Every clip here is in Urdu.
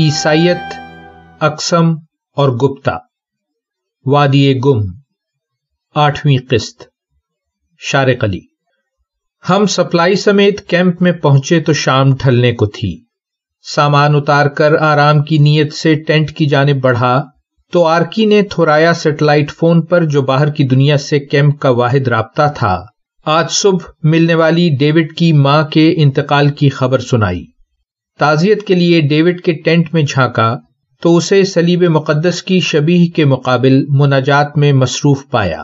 عیسائیت، اقسم اور گپتا، وادی گم، 8ویں قسط، شارق علی۔ ہم سپلائی سمیت کیمپ میں پہنچے تو شام ڈھلنے کو تھی۔ سامان اتار کر آرام کی نیت سے ٹینٹ کی جانب بڑھا تو آرکی نے تھورایا سیٹلائٹ فون پر، جو باہر کی دنیا سے کیمپ کا واحد رابطہ تھا، آج صبح ملنے والی ڈیوڈ کی ماں کے انتقال کی خبر سنائی۔ تعزیت کے لیے ڈیوڈ کے ٹینٹ میں جھانکا تو اسے صلیب مقدس کی شبیہ کے مقابل مناجات میں مصروف پایا۔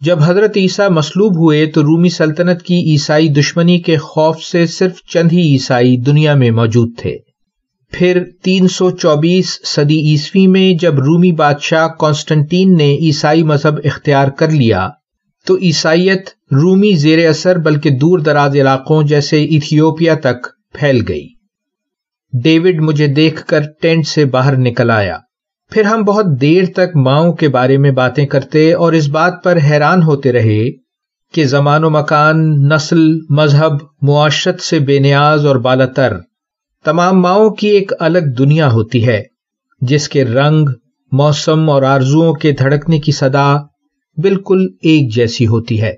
جب حضرت عیسیٰ مصلوب ہوئے تو رومی سلطنت کی عیسائی دشمنی کے خوف سے صرف چند ہی عیسائی دنیا میں موجود تھے۔ پھر 324 صدی عیسوی میں جب رومی بادشاہ کانسٹنٹین نے عیسائی مذہب اختیار کر لیا تو عیسائیت رومی زیر اثر بلکہ دور دراز علاقوں جیسے ایتھیوپیا تک پھیل گئی۔ ڈیوڈ مجھے دیکھ کر ٹینٹ سے باہر نکل آیا۔ پھر ہم بہت دیر تک ماؤں کے بارے میں باتیں کرتے اور اس بات پر حیران ہوتے رہے کہ زمان و مکان، نسل، مذہب، معاشرت سے بے نیاز اور بالاتر تمام ماؤں کی ایک الگ دنیا ہوتی ہے، جس کے رنگ، موسم اور آرزوؤں کے دھڑکنے کی صدا بالکل ایک جیسی ہوتی ہے۔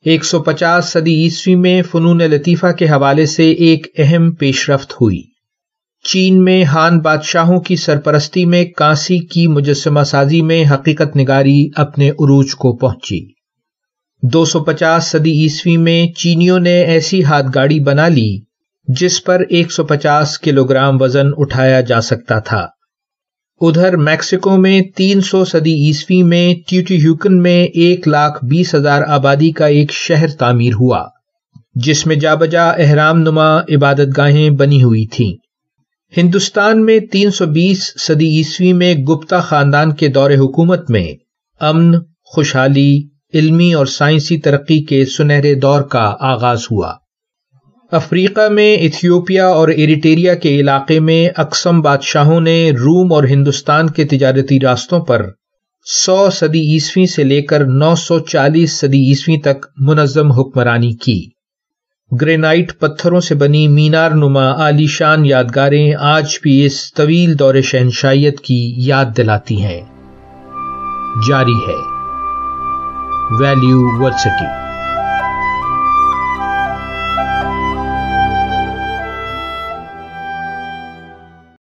150 صدی عیسوی میں فنون لطیفہ کے حوالے سے ایک اہم پیش رفت ہوئی۔ چین میں ہان بادشاہوں کی سرپرستی میں کانسی کی مجسمہ سازی میں حقیقت نگاری اپنے عروج کو پہنچی۔ 250 صدی عیسوی میں چینیوں نے ایسی ہاتھ گاڑی بنا لی جس پر 150 کلوگرام وزن اٹھایا جا سکتا تھا۔ ادھر میکسیکو میں 300 صدی عیسوی میں ٹیوٹیہوکن میں 1,20,000 آبادی کا ایک شہر تعمیر ہوا، جس میں جا بجا احرام نما عبادت گاہیں بنی ہوئی تھیں۔ ہندوستان میں 320 صدی عیسوی میں گپتا خاندان کے دور حکومت میں امن، خوشحالی، علمی اور سائنسی ترقی کے سنہرے دور کا آغاز ہوا۔ افریقہ میں ایتھیوپیا اور ایریٹریا کے علاقے میں اقسم بادشاہوں نے روم اور ہندوستان کے تجارتی راستوں پر 100 صدی عیسوی سے لے کر 940 صدی عیسوی تک منظم حکمرانی کی۔ گرینائٹ پتھروں سے بنی مینار نما عالی شان یادگاریں آج بھی اس طویل دور شہنشائیت کی یاد دلاتی ہیں۔ جاری ہے ویلیو ورسٹی۔